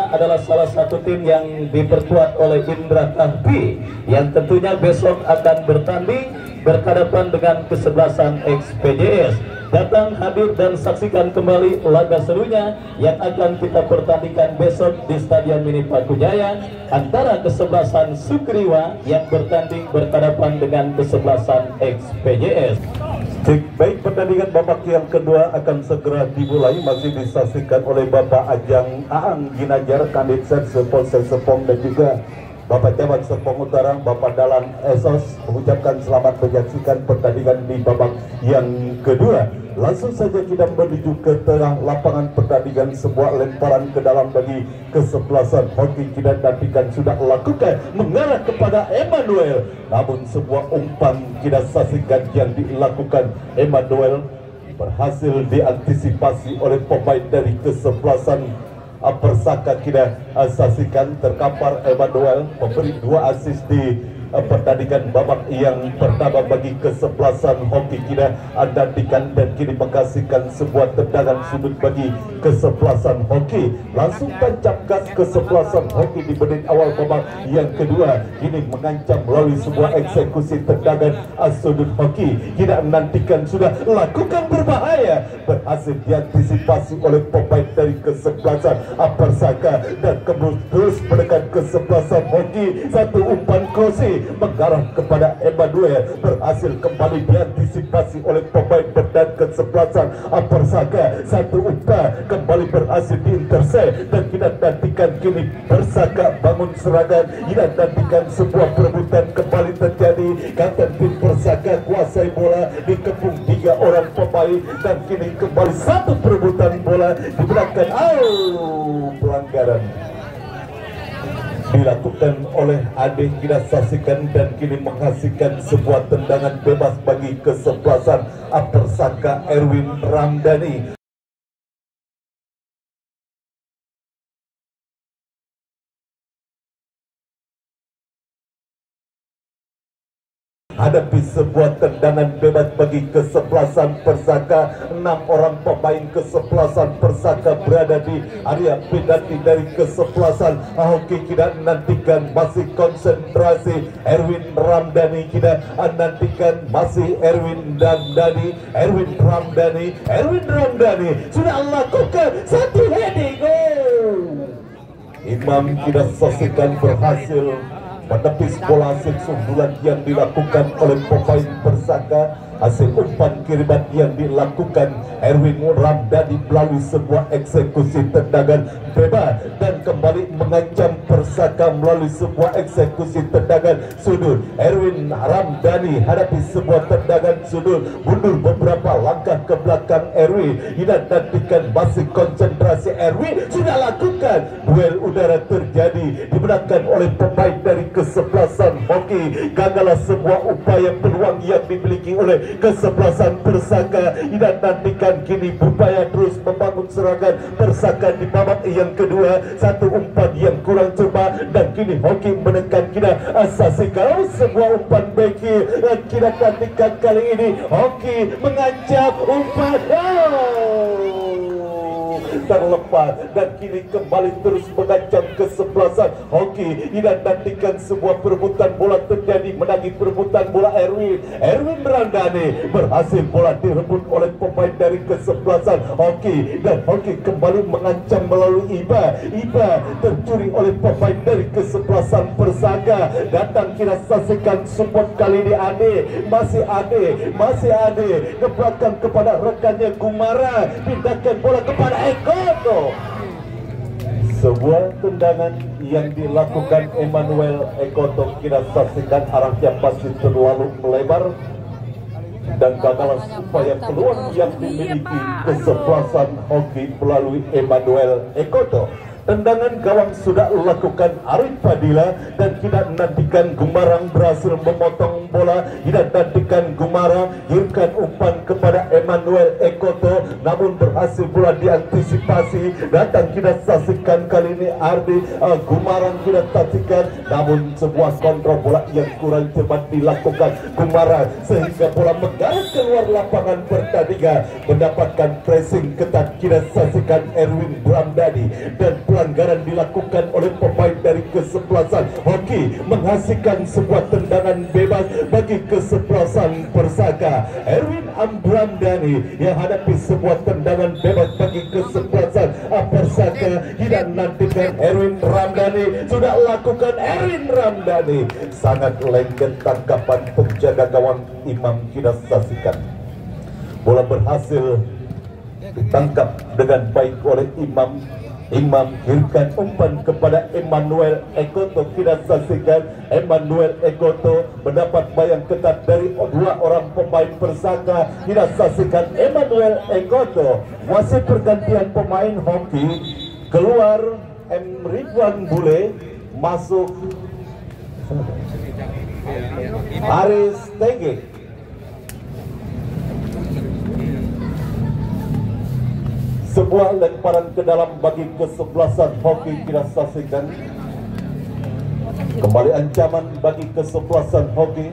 Persaka adalah salah satu tim yang diperkuat oleh Indra Kahfi yang tentunya besok akan bertanding berhadapan dengan kesebelasan XPJS. Datang, hadir dan saksikan kembali laga serunya yang akan kita pertandingkan besok di Stadion Mini Pakujaya antara kesebelasan Sukriwa yang bertanding berhadapan dengan kesebelasan XPJS. Baik, pertandingan babak yang kedua akan segera dimulai, masih disaksikan oleh Bapak Ajang Aang Ginajar, Kanit Serse Polsek Serpong, dan juga Bapak Camat Serpong Utara, Bapak Dalan Esos mengucapkan selamat menyaksikan pertandingan di babak yang kedua. Langsung saja kita menuju ke tengah lapangan pertandingan, sebuah lemparan ke dalam bagi kesebelasan hoki kita nantikan sudah lakukan mengarah kepada Emmanuel, namun sebuah umpan kita saksikan yang dilakukan Emmanuel berhasil diantisipasi oleh pemain dari kesebelasan Persaka. Kita saksikan terkapar Emmanuel memberi 2 assist di pertandingan babak yang pertama bagi kesebelasan hoki kita nantikan, dan kini menghasilkan sebuah tendangan sudut bagi kesebelasan hoki. Langsung tancap gas kesebelasan hoki di menit awal babak yang kedua, kini mengancam melalui sebuah eksekusi tendangan sudut hoki. Kita nantikan sudah lakukan berbahaya, berhasil diantisipasi oleh pemain dari kesebelasan Persaka dan kemudian terus menekan kesebelasan hoki. Satu umpan krosi mengarah kepada Emmanuel, berhasil kembali diantisipasi oleh pemain berdan kesebelasan Persaka. Satu umpan kembali berhasil diintersep, dan kita nantikan kini Persaka bangun serangan. Kita nantikan sebuah perebutan kembali terjadi. Kapten tim Persaka kuasai bola, dikepung 3 orang pemain, dan kini kembali satu perebutan bola di belakang. Pelanggaran dilakukan oleh Ade, kita saksikan, dan kini menghasilkan sebuah tendangan bebas bagi kesebelasan Persaka Erwin Ramdhani. Hadapi sebuah tendangan bebas bagi kesebelasan Persaka. 6 orang pemain kesebelasan Persaka berada di area penalti dari kesebelasan hoki. Kita nantikan masih konsentrasi Erwin Ramdhani. Kita nantikan masih Erwin Ramdhani sudah lakukan satu heading. Imam kita saksikan berhasil menepis bola hasil sundulan yang dilakukan oleh pemain Persaka. Hasil umpan kiriman yang dilakukan Erwin Ramdhani melalui sebuah eksekusi tendangan bebas, dan kembali mengancam Persaka melalui sebuah eksekusi tendangan sudut. Erwin Ramdhani hadapi sebuah tendangan sudut, mundur beberapa langkah ke belakang Erwin. Kita nantikan masih konsentrasi Erwin sudah lakukan. Duel udara terjadi diberikan oleh pemain dari kesebelasan hoki. Gagallah sebuah upaya peluang yang dimiliki oleh kesebelasan Persaka. Kita nantikan kini berupaya terus membangun serangan Persaka di babak yang kedua. Satu umpan yang kurang cepat, dan kini hoki menekan. Kita saksikan sebuah umpan beki, dan kita nantikan kali ini hoki mengancam umpan terlepas, dan kini kembali terus mengancam kesebelasan hoki. Kita nantikan sebuah perebutan bola terjadi, menagih perebutan bola Erwin Ramdhani, berhasil bola direbut oleh pemain dari kesebelasan hoki, dan hoki kembali mengancam melalui Iba tercuri oleh pemain dari kesebelasan Persaka. Datang kita saksikan support kali ini masih Ade ke belakang kepada rekannya Gumara, pindahkan bola kepada Ekoto. Sebuah tendangan yang dilakukan Emmanuel Ekoto, kita saksikan arahnya pasti terlalu melebar, dan gagal supaya peluang yang dimiliki kesebelasan hoki melalui Emmanuel Ekoto. Tendangan gawang sudah lakukan Arif Fadila, dan kita nantikan Gumarang berhasil memotong bola. Kita nantikan Gumara giringkan umpan kepada Emmanuel Ekoto, namun berhasil bola diantisipasi. Datang kita saksikan kali ini Gumarang kita saksikan, namun sebuah kontrol bola yang kurang cepat dilakukan Gumarang, sehingga bola mengarah keluar lapangan pertandingan. Mendapatkan pressing ketat kita saksikan Erwin Ramdhani, dan pelanggaran dilakukan oleh pemain dari kesebelasan Hoki, menghasilkan sebuah tendangan bebas bagi kesebelasan Persaka. Erwin Ramdhani yang hadapi sebuah tendangan bebas bagi kesebelasan Persaka. Tidak nantikan Erwin Ramdhani, sudah lakukan Erwin Ramdhani, sangat lengket tangkapan penjaga gawang Imam. Kita saksikan bola berhasil ditangkap dengan baik oleh Imam. Imam kirimkan umpan kepada Emmanuel Ekoto. Kita saksikan Emmanuel Ekoto mendapat bayang ketat dari dua orang pemain Persaka. Kita saksikan Emmanuel Ekoto. Masih pergantian pemain Hoki, keluar Ridwan Bule, masuk Aris Tege. Sebuah lemparan ke dalam bagi kesebelasan Hoki. Kita saksikan kembali ancaman bagi kesebelasan Hoki.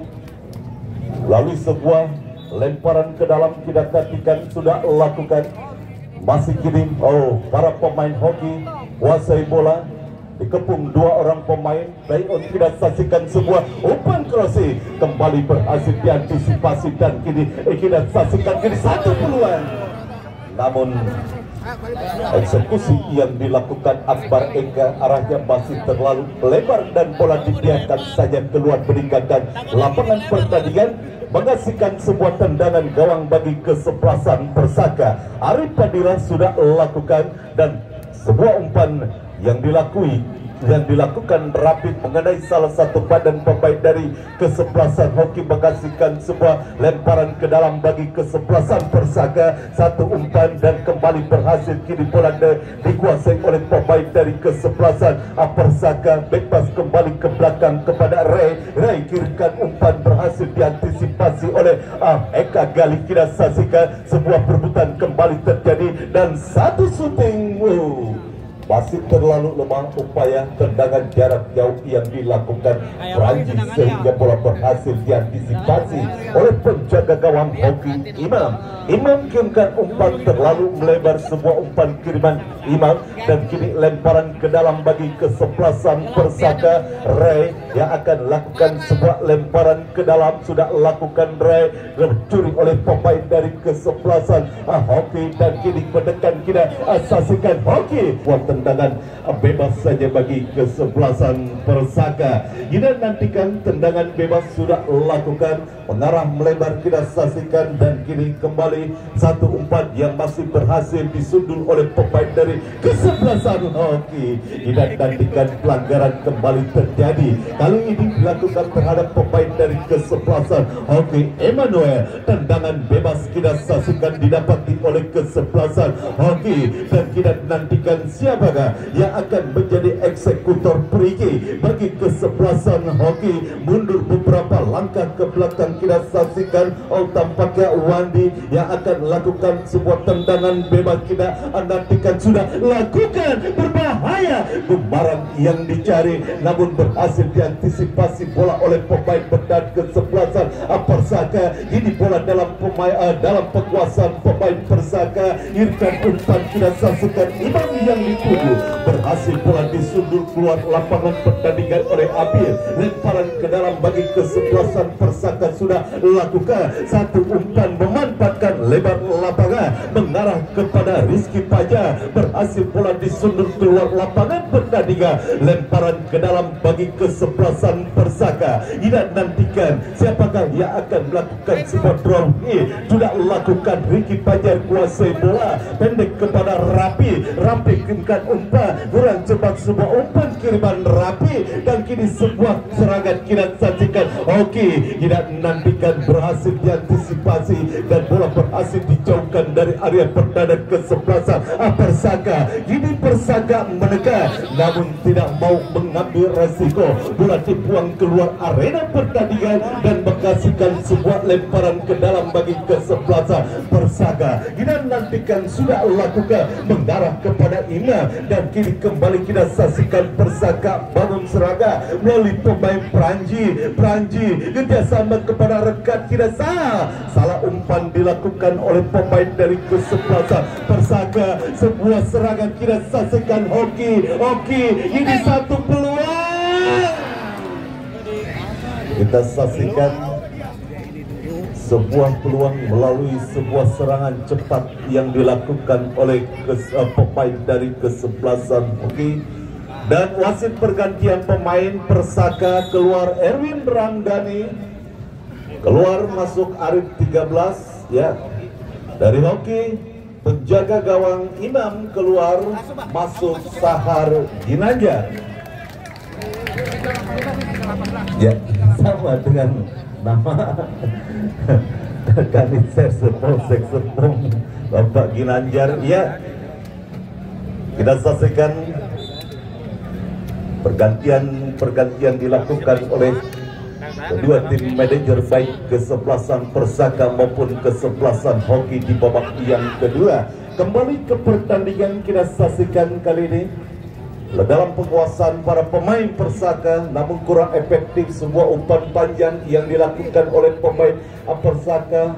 Lalu sebuah lemparan ke dalam kita katakan sudah lakukan. Masih kini para pemain Hoki kuasai bola, dikepung dua orang pemain. Baik, kita saksikan sebuah umpan crossing kembali berhasil diantisipasi dan kini kita saksikan kini satu peluang. Namun eksekusi yang dilakukan Akbar Eka arahnya masih terlalu lebar dan bola dibiarkan saja keluar meninggalkan lapangan pertandingan, menghasilkan sebuah tendangan gawang bagi kesebelasan Persaka. Arif Padilla sudah lakukan dan sebuah umpan yang dilakukan rapid mengenai salah satu badan pemain dari kesebelasan Hoki, menghasilkan sebuah lemparan ke dalam bagi kesebelasan Persaka. Satu umpan dan kembali berhasil, kini bola dikuasai oleh pemain dari kesebelasan Persaka. Bebas kembali ke belakang kepada Ray kirimkan umpan, berhasil diantisipasi oleh Eka Gali. Kita saksikan sebuah perebutan kembali terjadi dan satu shooting. Masih terlalu lemah upaya tendangan jarak jauh yang dilakukan Ranji sehingga bola berhasil diantisipasi oleh penjaga gawang Hoki Imam. Imam kirimkan umpan terlalu melebar, sebuah umpan kiriman Imam dan kini lemparan ke dalam bagi kesebelasan Persaka. Ray yang akan lakukan sebuah lemparan ke dalam, sudah lakukan Ray, tercuri oleh pemain dari kesebelasan Hoki dan kini mendekat. Kita saksikan Hoki tendangan bebas saja bagi kesebelasan Persaka. Kita nantikan tendangan bebas sudah lakukan, mengarah melebar. Kita saksikan dan kini kembali satu umpan yang masih berhasil disundul oleh pemain dari kesebelasan Hoki. Kita nantikan pelanggaran kembali terjadi. Kali ini dilakukan terhadap pemain dari kesebelasan Hoki Emmanuel. Tendangan bebas kita saksikan didapati oleh kesebelasan Hoki dan kita nantikan siapa yang akan menjadi eksekutor perigi bagi kesebelasan Hoki. Mundur beberapa langkah ke belakang kita saksikan tampaknya Wandi yang akan lakukan sebuah tendangan bebas. Kita nantikan sudah lakukan, berbahaya, Gumarang yang dicari namun berhasil diantisipasi bola oleh pemain bertahan kesebelasan Persaka. Ini bola dalam penguasaan pemain Persaka. Irfan umpan kita saksikan Imam yang dituju, berhasil bola disundul keluar lapangan pertandingan oleh Abil. Lemparan ke dalam bagi kesebelasan Persaka sudah lakukan. Satu umpan memanfaatkan lebar lapangan mengarah kepada Rizky Paja, berhasil bola disundul keluar lapangan pertandingan. Lemparan ke dalam bagi kesebelasan Persaka. Tidak nantikan siapakah yang akan melakukan sebuah draw. Sudah lakukan Rizky Paja, kuasai bola pendek kepada Rapi kirimkan umpan kurang cepat, sebuah umpan kiriman Rapi dan kini sebuah serangan kita saksikan Hoki. Tidak nantikan berhasil diantisipasi dan bola berhasil dijauhkan dari area pertahanan kesebelasan Persaka. Kini Persaka menekan namun tidak mau mengambil resiko, bola dibuang keluar arena pertandingan dan menghasilkan sebuah lemparan ke dalam bagi kesebelasan Persaka. Kita nantikan sudah lakukan mengarah kepada Imam. dan kini kembali kita saksikan Persaka bangun serangan melalui pemain Pranji kerjasama kepada rekan kita. Salah umpan dilakukan oleh pemain dari kesebelasan Persaka. Sebuah serangan kita saksikan Hoki ini satu peluang. Kita saksikan sebuah peluang melalui sebuah serangan cepat yang dilakukan oleh pemain dari kesebelasan Hoki. Dan wasit pergantian pemain Persaka, keluar Erwin Ramdhani, keluar masuk Arif 13 ya. Dari Hoki penjaga gawang Imam, keluar masuk Sahar Ginanjar. Ya, sama dengan nama Kanit Polsek Serpong Bapak Ginanjar. Ya, kita saksikan pergantian dilakukan oleh kedua tim manajer baik kesebelasan Persaka maupun kesebelasan Hoki di babak yang kedua. Kembali ke pertandingan kita saksikan kali ini dalam penguasaan para pemain Persaka, namun kurang efektif sebuah umpan panjang yang dilakukan oleh pemain Persaka.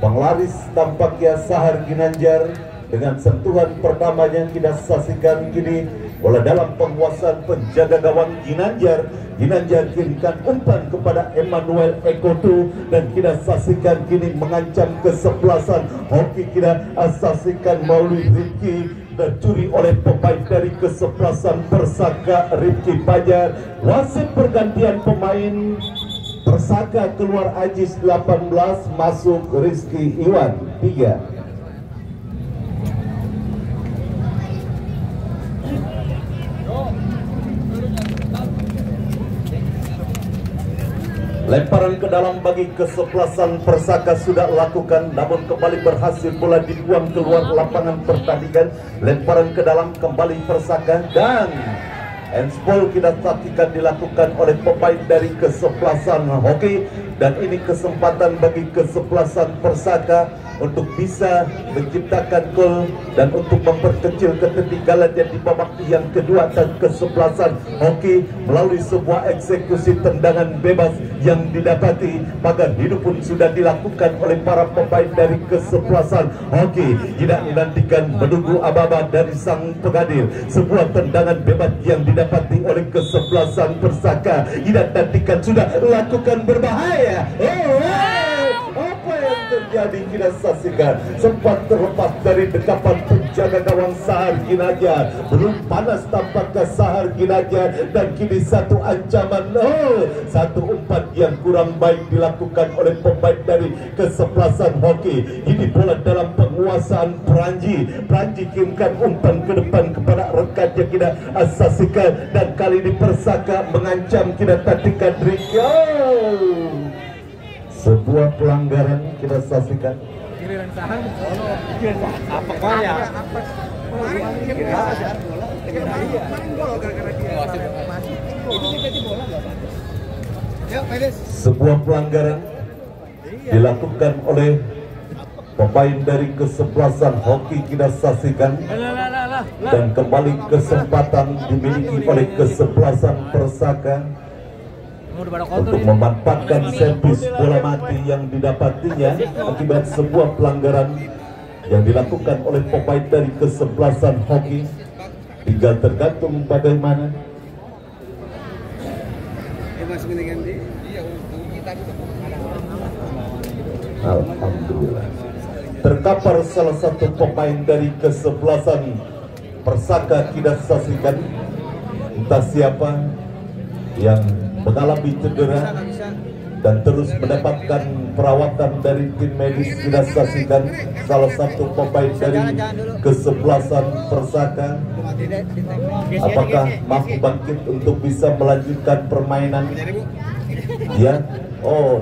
Penglaris tampaknya Sahar Ginanjar dengan sentuhan pertamanya kita saksikan kini bola dalam penguasaan penjaga gawang Ginanjar. Ginanjar kirimkan umpan kepada Emmanuel Ekotu dan kita saksikan kini mengancam kesebelasan Hoki. Kita saksikan melalui Rifki dicuri oleh pemain dari kesebelasan Persaka, Rifki Fajar. Wasit pergantian pemain Persaka, keluar Ajis 18 masuk Rizky Iwan 3. Lemparan ke dalam bagi kesebelasan Persaka sudah lakukan, namun kembali berhasil bola dibuang keluar lapangan pertandingan. Lemparan ke dalam kembali Persaka dan handsball kita saksikan dilakukan oleh pemain dari kesebelasan Hoki. Dan ini kesempatan bagi kesebelasan Persaka untuk bisa menciptakan gol dan untuk memperkecil ketertinggalan yang di babak yang kedua. Dan kesebelasan Hoki melalui sebuah eksekusi tendangan bebas yang didapati, maka hidup pun sudah dilakukan oleh para pemain dari kesebelasan Hoki. Tidak menantikan menunggu aba-aba dari sang pengadil, sebuah tendangan bebas yang didapati oleh kesebelasan Persaka. Tidak nantikan, sudah lakukan berbahaya. Apa yang terjadi kita saksikan, sempat terlepas dari dekapan penjaga gawang Sahar Ginanjar. Belum panas tampaknya Sahar Ginanjar dan kini satu ancaman, satu umpan yang kurang baik dilakukan oleh pemain dari kesebelasan Hoki. Ini bola dalam penguasaan Pranji kirimkan umpan ke depan kepada rekannya. Kita saksikan dan kali ini Persaka mengancam, kita tatikan sebuah pelanggaran kita saksikan. Sebuah pelanggaran dilakukan oleh pemain dari kesebelasan Hoki, kita saksikan. Dan kembali kesempatan dimiliki oleh kesebelasan Persaka untuk memanfaatkan servis bola mati yang didapatinya akibat sebuah pelanggaran yang dilakukan oleh pemain dari kesebelasan Hoki. Tinggal tergantung bagaimana. Alhamdulillah, terkapar salah satu pemain dari kesebelasan Persaka. Kita saksikan entah siapa yang mengalami cedera dan terus mendapatkan perawatan dari tim medis. Kita saksikan salah satu pemain dari kesebelasan Persaka apakah mampu bangkit untuk bisa melanjutkan permainan. Ya,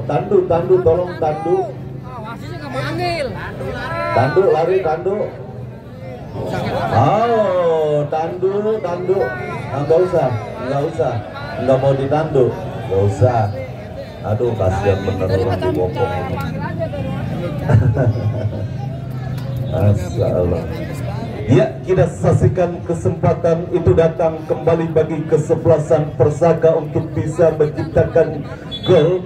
Tandu tolong Tandu lari Tandu. Tandu nggak usah, nggak mau ditandu, nggak usah. Aduh, kasihan bener orang dibopong ini. Masya Allah. Ya, kita saksikan kesempatan itu datang kembali bagi kesebelasan Persaka untuk bisa menciptakan gol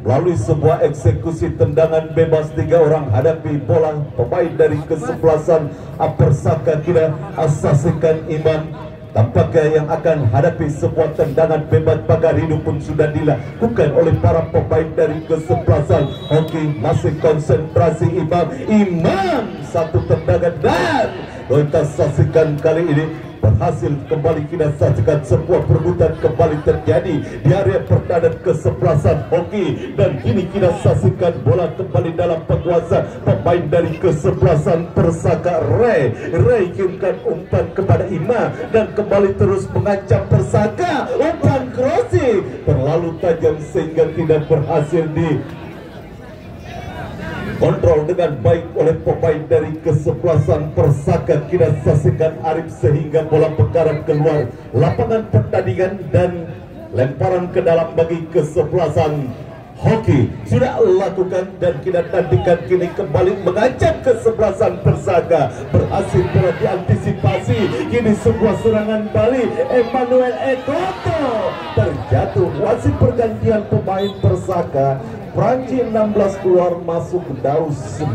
melalui sebuah eksekusi tendangan bebas 3 orang hadapi bola pemain dari kesebelasan Persaka. Kita saksikan Iman tampaknya yang akan hadapi sebuah tendangan bebas pagar hidup pun sudah dilakukan oleh para pemain dari kesebelasan hoki. Masih konsentrasi Imam satu tendangan dan kita saksikan kali ini berhasil kembali. Kita saksikan sebuah perebutan kembali terjadi di area pertahanan kesebelasan hoki dan kini kita saksikan bola kembali dalam penguasaan pemain dari kesebelasan Persaka. Ray kirimkan umpan kepada Imam dan kembali terus mengancam Persaka. Umpan crossing terlalu tajam sehingga tidak berhasil di kontrol dengan baik oleh pemain dari kesebelasan Persaka. Kita saksikan Arif sehingga bola berkarat keluar lapangan pertandingan dan lemparan ke dalam bagi kesebelasan hoki sudah lakukan dan kita nantikan kini kembali mengancam kesebelasan Persaka. Berhasil bola diantisipasi, kini sebuah serangan balik Emmanuel Ekoto terjatuh. Wasit pergantian pemain Persaka, Pranci 16 keluar masuk Daus 9.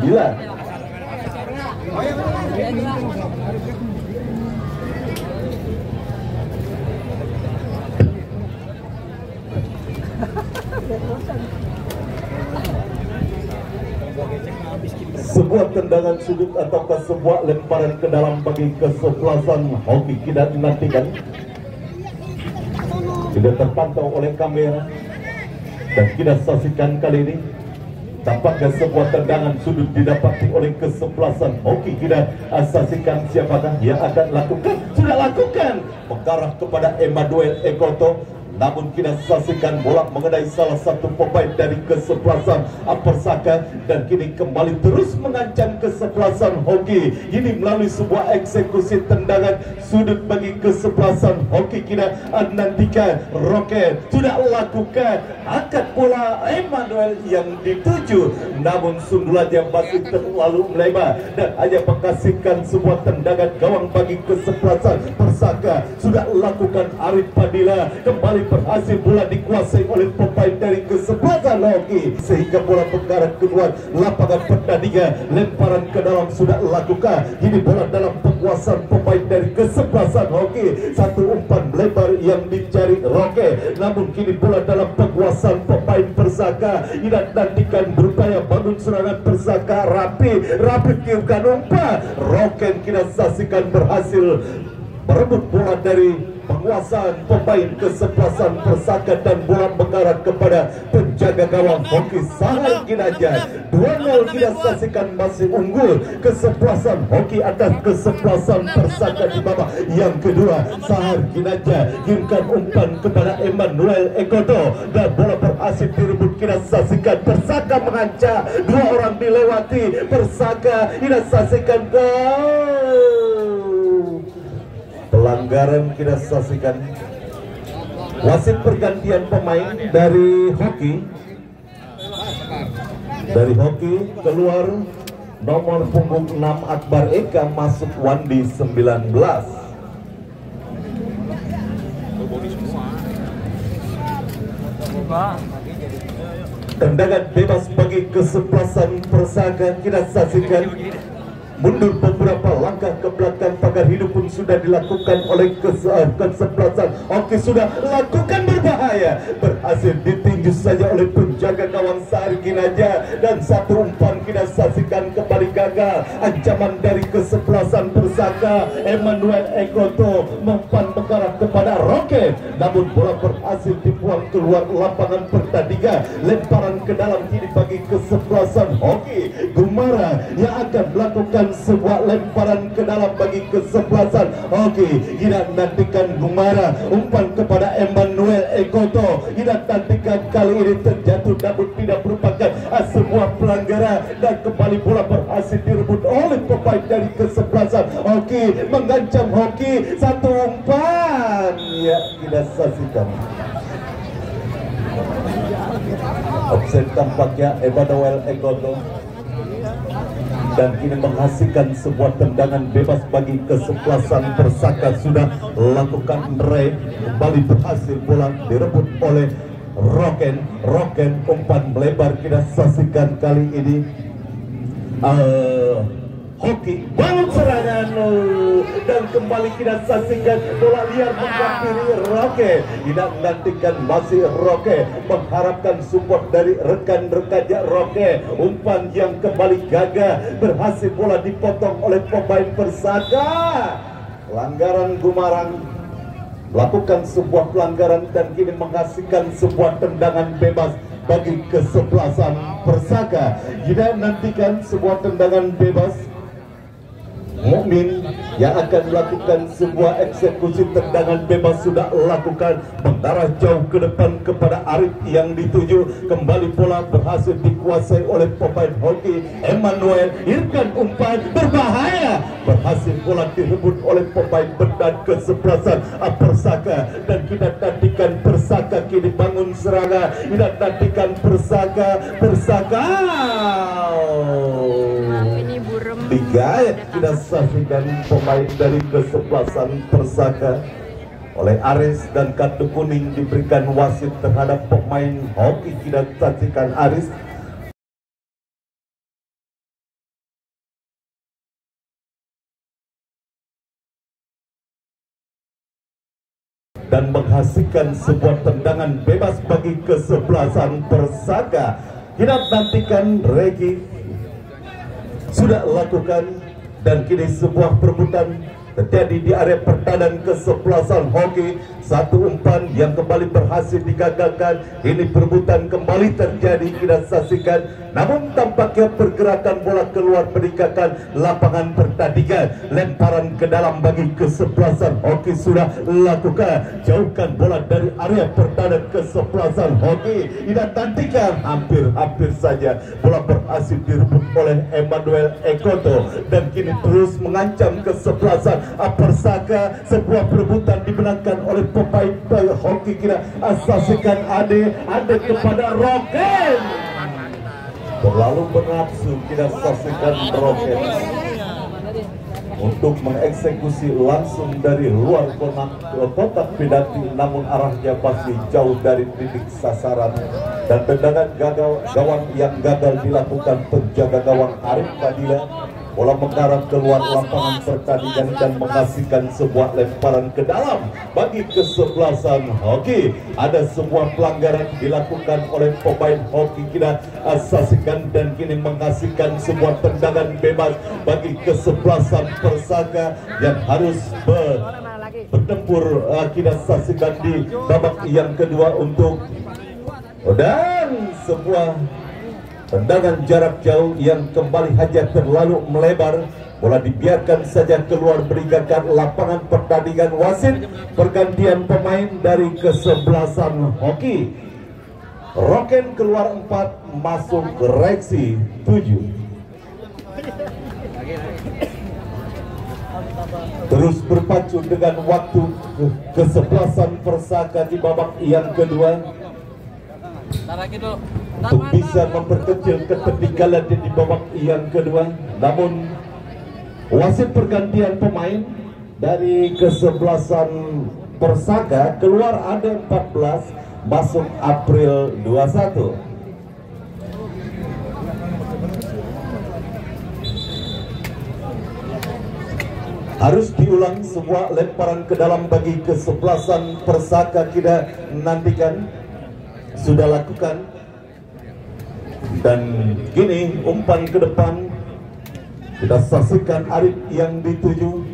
Sebuah tendangan sudut ataukah sebuah lemparan ke dalam bagi kesebelasan hoki kita nantikan. Tidak terpantau oleh kamera dan kita saksikan kali ini tampaknya sebuah tendangan sudut didapati oleh kesebelasan hoki. Kita saksikan siapakah yang akan lakukan. Sudah lakukan mengarah kepada Emmanuel Ekoto, namun kita saksikan bola mengenai salah satu pemain dari kesebelasan Persaka dan kini kembali terus mengancam kesebelasan hoki. Ini melalui sebuah eksekusi tendangan sudut bagi kesebelasan hoki. Kita nantikan Roket sudah lakukan angkat bola Emmanuel yang dituju, namun sundulannya masih terlalu melebar dan hanya menghasilkan sebuah tendangan gawang bagi kesebelasan Persaka. Sudah lakukan Arif Padilla, kembali berhasil bola dikuasai oleh pemain dari kesebelasan hoki sehingga bola mengarah keluar lapangan pertandingan. Lemparan ke dalam sudah lakukan, ini bola dalam penguasaan pemain dari kesebelasan hoki. Satu umpan melebar yang dicari Roke, namun kini bola dalam penguasaan pemain Persaka. Tidak nantikan berupaya bangun serangan Persaka. Rapi kirimkan umpan. Roke kita saksikan berhasil merebut bola dari penguasaan pemain kesebelasan Persaka dan bola mengarah kepada penjaga gawang hoki Sahar Ginanjar. 2-0 kita saksikan masih unggul kesebelasan hoki atas kesebelasan Persaka di babak yang kedua. Sahar Ginanjar kirimkan umpan kepada Emmanuel Ekoto dan bola berhasil direbut. Kita saksikan Persaka mengancam, 2 orang dilewati Persaka. Kita saksikan gol. Pelanggaran kita saksikan. Wasit pergantian pemain dari hoki. Dari hoki keluar nomor punggung 6 Akbar Eka, masuk Wandi 19. Tendangan bebas bagi kesebelasan Persaka. Kita saksikan mundur beberapa langkah ke belakang pagar hidup pun sudah dilakukan oleh kesebelasan hoki. Sudah lakukan berbahaya, berhasil ditinju saja oleh penjaga gawang Sahar Ginanjar dan satu umpan kita saksikan kembali gagal. Ancaman dari kesebelasan Persaka, Emmanuel Ekoto mempan mengarah kepada Roket, namun bola berhasil dibuang keluar lapangan pertandingan. Lemparan ke dalam kini bagi kesebelasan hoki. Gumara yang akan melakukan sebuah lemparan ke dalam bagi kesebelasan hoki. Kita nantikan Gumara, umpan kepada Emmanuel Ekoto. Kita nantikan kali ini terjatuh namun tidak merupakan sebuah pelanggaran dan kembali bola berhasil direbut oleh pemain dari kesebelasan hoki. Mengancam hoki, satu umpan ya kita saksikan. Offset tampaknya Emmanuel Ekoto. dan kini menghasilkan sebuah tendangan bebas bagi kesebelasan Persaka. Sudah lakukan Ray, kembali berhasil bola direbut oleh Roken umpan melebar. Kita saksikan kali ini Hoki bangun serangan dan kembali kita saksikan bola liar menghampiri Roke. Tidak menantikan masih Roke, mengharapkan support dari rekan-rekannya Roke. Umpan yang kembali gagah, berhasil bola dipotong oleh pemain Persaka. Pelanggaran Gumarang melakukan sebuah pelanggaran dan kini menghasilkan sebuah tendangan bebas bagi kesebelasan Persaka. Kita nantikan sebuah tendangan bebas. Mukmin yang akan melakukan sebuah eksekusi tendangan bebas sudah lakukan, mengarah jauh ke depan kepada Arif yang dituju. Kembali bola berhasil dikuasai oleh pemain hoki Emmanuel. Irkan umpan berbahaya, berhasil bola direbut oleh pemain benar kesebelasan Persaka. Dan kita nantikan Persaka kini bangun serangan. Kita nantikan Persaka. Digayat kita saksikan pemain dari kesebelasan Persaka oleh Aris, dan kartu kuning diberikan wasit terhadap pemain hoki. Kita saksikan Aris dan menghasilkan sebuah tendangan bebas bagi kesebelasan Persaka. Kita nantikan Regi sudah lakukan, dan kini sebuah perebutan terjadi di area pertahanan kesebelasan hoki. Satu umpan yang kembali berhasil digagalkan. Ini perebutan kembali terjadi, kita saksikan. Namun tampaknya pergerakan bola keluar meninggalkan lapangan pertandingan. Lemparan ke dalam bagi kesebelasan hoki sudah lakukan. Jauhkan bola dari area pertahanan kesebelasan hoki. Kita nantikan hampir saja bola berhasil direbut oleh Emmanuel Ekoto, dan kini terus mengancam kesebelasan Persaka. Sebuah perebutan dimenangkan oleh pemain hoki. Kita saksikan Ade kepada Roken. Terlalu bernafsu, kita saksikan Roken untuk mengeksekusi langsung dari luar kotak penalti, namun arahnya pasti jauh dari titik sasaran. Dan tendangan gawang yang gagal dilakukan penjaga gawang Arif Fadila. Bola mengarah keluar lapangan pertandingan dan menghasilkan sebuah lemparan ke dalam bagi kesebelasan hoki. Ada sebuah pelanggaran dilakukan oleh pemain hoki. Kita saksikan, dan kini menghasilkan sebuah tendangan bebas bagi kesebelasan Persaka yang harus bertempur. Kita saksikan di babak yang kedua untuk, dan sebuah tendangan jarak jauh yang kembali saja terlalu melebar. Bola dibiarkan saja keluar meninggalkan lapangan pertandingan. Wasit pergantian pemain dari kesebelasan hoki. Roken keluar 4, masuk Reksi 7. Terus berpacu dengan waktu kesebelasan Persaka di babak yang kedua untuk bisa memperkecil ketertinggalan di babak yang kedua. Namun wasit pergantian pemain dari kesebelasan Persaka keluar ada 14, masuk April 21. Harus diulang sebuah lemparan ke dalam bagi kesebelasan Persaka. Kita nantikan, sudah lakukan, dan gini umpan ke depan. Kita saksikan Arif yang dituju.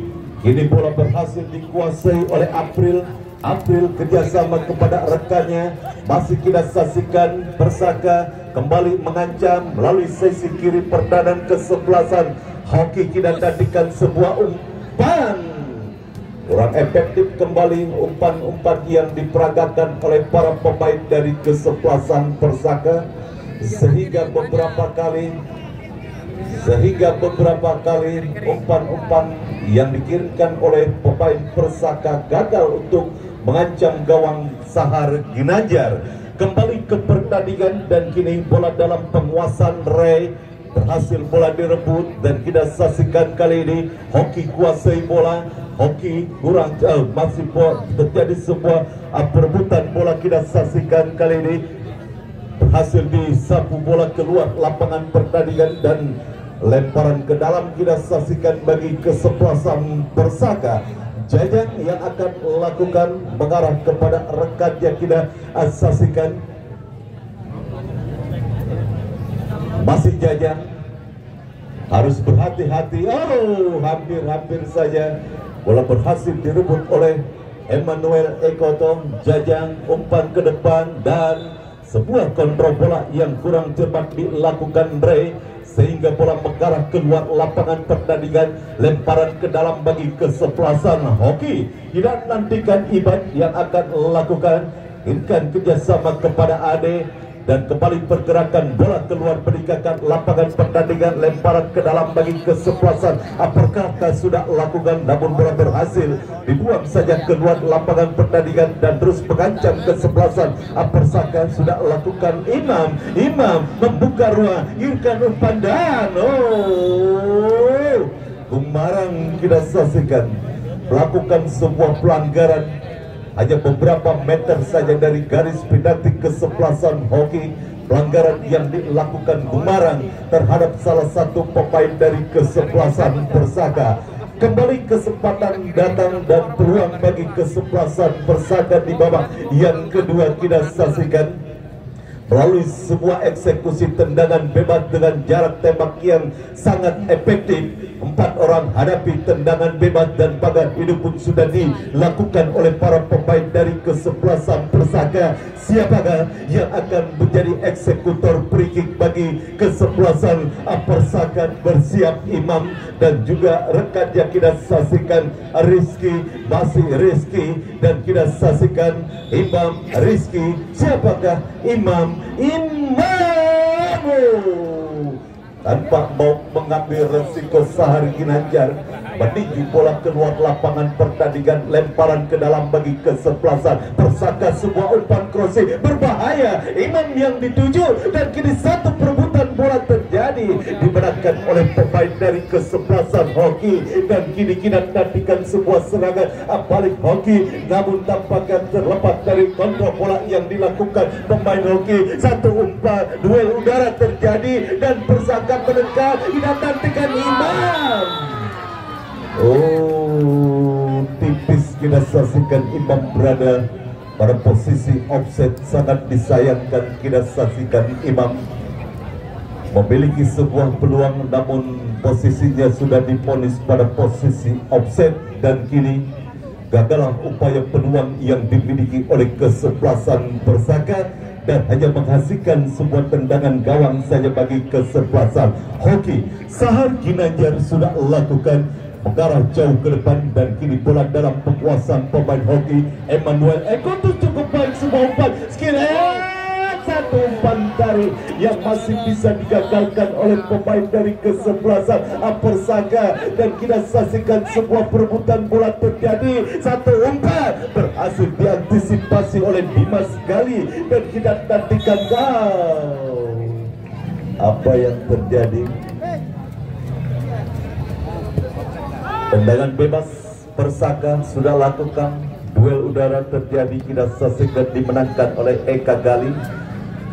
Kini bola berhasil dikuasai oleh April kerjasama kepada rekannya. Masih kita saksikan Persaka kembali mengancam melalui sisi kiri pertahanan kesebelasan hoki. Kita nantikan sebuah umpan kurang efektif kembali, umpan-umpan yang diperagakan oleh para pemain dari kesebelasan Persaka, sehingga beberapa kali umpan-umpan yang dikirimkan oleh pemain Persaka gagal untuk mengancam gawang Sahar Ginanjar. Kembali ke pertandingan, dan kini bola dalam penguasaan Ray. berhasil bola direbut dan kita saksikan kali ini Hoki kuasai bola. Hoki kurang jauh, masih terjadi sebuah perebutan bola. Kita saksikan kali ini berhasil disapu bola keluar lapangan pertandingan dan lemparan ke dalam. Kita saksikan bagi kesebelasan Persaka. Jajang yang akan lakukan mengarah kepada rekan yang kita saksikan. Masih Jajang harus berhati-hati. Oh, hampir saja bola berhasil direbut oleh Emmanuel Ekoto. Jajang umpan ke depan dan sebuah kontrol bola yang kurang cermat dilakukan Ray sehingga bola mengarah keluar lapangan pertandingan. Lemparan ke dalam bagi kesebelasan Hoki. Tidak nantikan Iban yang akan lakukan inkan kerjasama kepada Ade dan kembali pergerakan bola keluar meninggalkan lapangan pertandingan. Lemparan ke dalam bagi kesebelasan Persaka sudah lakukan, namun bola berhasil dibuang saja keluar lapangan pertandingan dan terus mengancam kesebelasan Persaka. Sudah lakukan Imam membuka ruang, irkan umpan dan Gumarang kita saksikan melakukan sebuah pelanggaran hanya beberapa meter saja dari garis penalti kesebelasan Hoki. Pelanggaran yang dilakukan Gumarang terhadap salah satu pemain dari kesebelasan Persaka. Kembali kesempatan datang dan peluang bagi kesebelasan Persaka di babak yang kedua. Kita saksikan melalui sebuah eksekusi tendangan bebas dengan jarak tembak yang sangat efektif. 4 orang hadapi tendangan bebas dan pagar hidup pun sudah dilakukan oleh para pemain dari kesebelasan Persaka. Siapakah yang akan menjadi eksekutor free kick bagi kesebelasan Persaka? Bersiap Imam dan juga rekan yang kita saksikan Rizky, masih Rizky, dan kita saksikan Imam Rizky. Siapakah Imam tanpa mau mengambil resiko Sahar Ginanjar meninju bola keluar lapangan pertandingan. Lemparan ke dalam bagi kesebelasan Persaka. Sebuah umpan crossing berbahaya. Imam yang dituju dan kini satu perebutan bola terjadi dimenangkan oleh pemain dari kesebelasan Hoki. Dan kini kita nantikan sebuah serangan balik Hoki, namun tampaknya terlepas dari kontrol bola yang dilakukan pemain Hoki. Satu umpan duel udara terjadi dan Persaka mendekat. Kita nantikan Imam. Tipis kita saksikan Imam berada pada posisi offset. Sangat disayangkan kita saksikan Imam memiliki sebuah peluang, namun posisinya sudah diponis pada posisi offset. Dan kini gagallah upaya peluang yang dimiliki oleh kesebelasan Persaka dan hanya menghasilkan sebuah tendangan gawang saja bagi kesebelasan Hoki. Sahar Ginanjar sudah lakukan mengarah jauh ke depan dan kini bola dalam penguasaan pemain Hoki. Emmanuel Ekoto cukup baik sebuah umpan skill satu umpan tarik yang masih bisa digagalkan oleh pemain dari kesebelasan Persaka. Dan kita saksikan sebuah perebutan bola terjadi. Satu umpan berhasil diantisipasi oleh Dimas Gali dan kita nantikan apa yang terjadi. Tendangan bebas Persaka sudah lakukan, duel udara terjadi. Kita saksikan dimenangkan oleh Eka Gali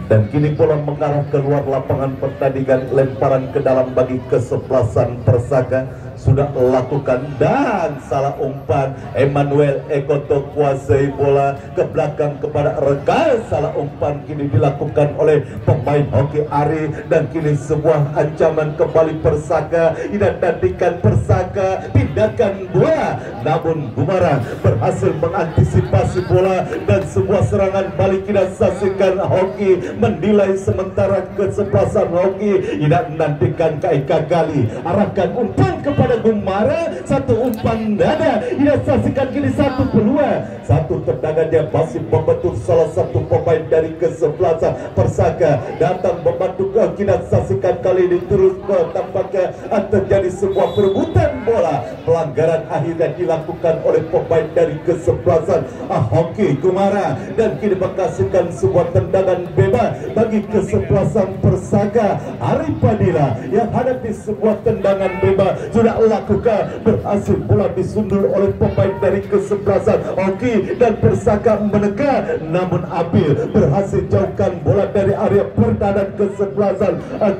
dan kini bola mengarah keluar lapangan pertandingan. Lemparan ke dalam bagi kesebelasan Persaka sudah lakukan dan salah umpan. Emmanuel Ekoto kuasai bola ke belakang kepada rekan. Salah umpan kini dilakukan oleh pemain Hoki Ari dan kini sebuah ancaman kembali Persaka. Tidak nantikan Persaka tindakan bola, namun Gumarang berhasil mengantisipasi bola dan sebuah serangan balik. Kita saksikan Hoki mendilai sementara kesebelasan Hoki. Tidak nantikan Eka Gali arahkan umpan kepada kepada Gumara, satu umpan dada. Ia saksikan kini satu peluang, satu tendangan dia masih membentuk salah satu pemain dari kesebelasan Persaka datang membantu. Kita saksikan kali ini terus tampaknya terjadi sebuah perebutan bola. Pelanggaran akhirnya dilakukan oleh pemain dari kesebelasan Hoki Gumara dan kini menghasilkan sebuah tendangan bebas bagi kesebelasan Persaka. Ari Padilla yang hadapi sebuah tendangan bebas sudah lakukan, berhasil bola disundur oleh pemain dari kesebelasan Hoki dan Persaka menekan, namun Abil berhasil jauhkan bola dari area pertahanan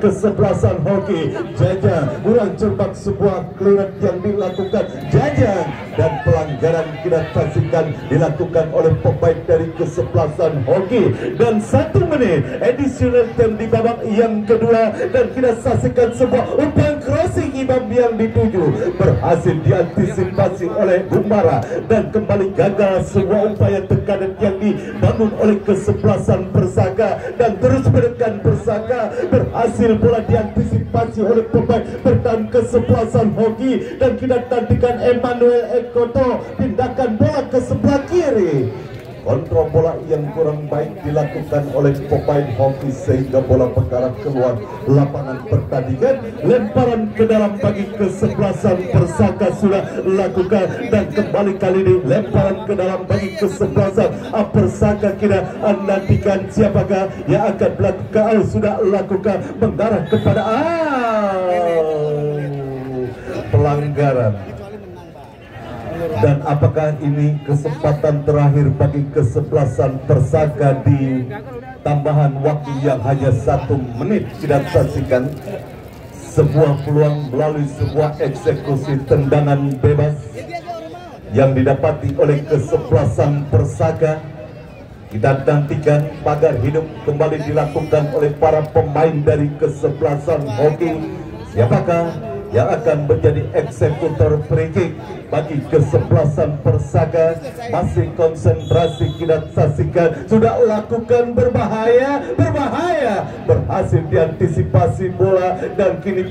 kesebelasan Hoki. Jajang kurang cepat, sebuah clearance yang dilakukan Jajang dan pelanggaran kita saksikan dilakukan oleh pemain dari kesebelasan Hoki. Dan 1 menit additional time di babak yang kedua dan kita saksikan sebuah umpan crossing Imam yang dituju berhasil diantisipasi oleh Gumara dan kembali gagal sebuah upaya tekanan yang dibangun oleh kesebelasan Persaka dan terus menekan Persaka. Berhasil bola diantisipasi oleh pemain bertahan kesebelasan Hoki dan kita nantikan Emmanuel Ekoto pindahkan bola ke sebelah kiri. Kontrol bola yang kurang baik dilakukan oleh pemain Hoki sehingga bola mengarah keluar lapangan pertandingan. Lemparan ke dalam bagi kesebelasan Persaka sudah lakukan dan kembali kali ini lemparan ke dalam bagi kesebelasan Persaka. Kita nantikan siapakah yang akan melakukan. Sudah lakukan mengarah kepada pelanggaran. Dan apakah ini kesempatan terakhir bagi kesebelasan Persaka di tambahan waktu yang hanya 1 menit? Kita saksikan sebuah peluang melalui sebuah eksekusi tendangan bebas yang didapati oleh kesebelasan Persaka. Kita nantikan pagar hidup kembali dilakukan oleh para pemain dari kesebelasan Hoki. Siapakah yang akan menjadi eksekutor free kick bagi kesebelasan Persaka? Masih konsentrasi kita saksikan, sudah lakukan berbahaya, berhasil diantisipasi bola dan kini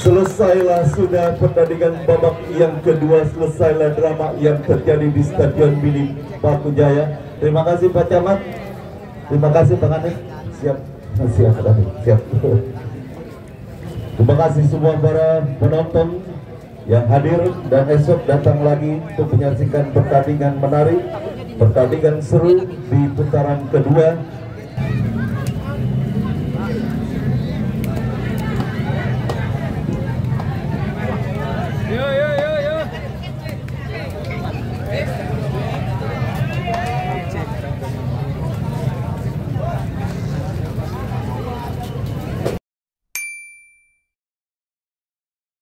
selesailah sudah pertandingan babak yang kedua, selesailah drama yang terjadi di Stadion Mini Paku Jaya. Terima kasih Pak Camat, terima kasih Pak Anies. Siap. Terima kasih semua para penonton yang hadir dan esok datang lagi untuk menyaksikan pertandingan menarik, pertandingan seru di putaran kedua.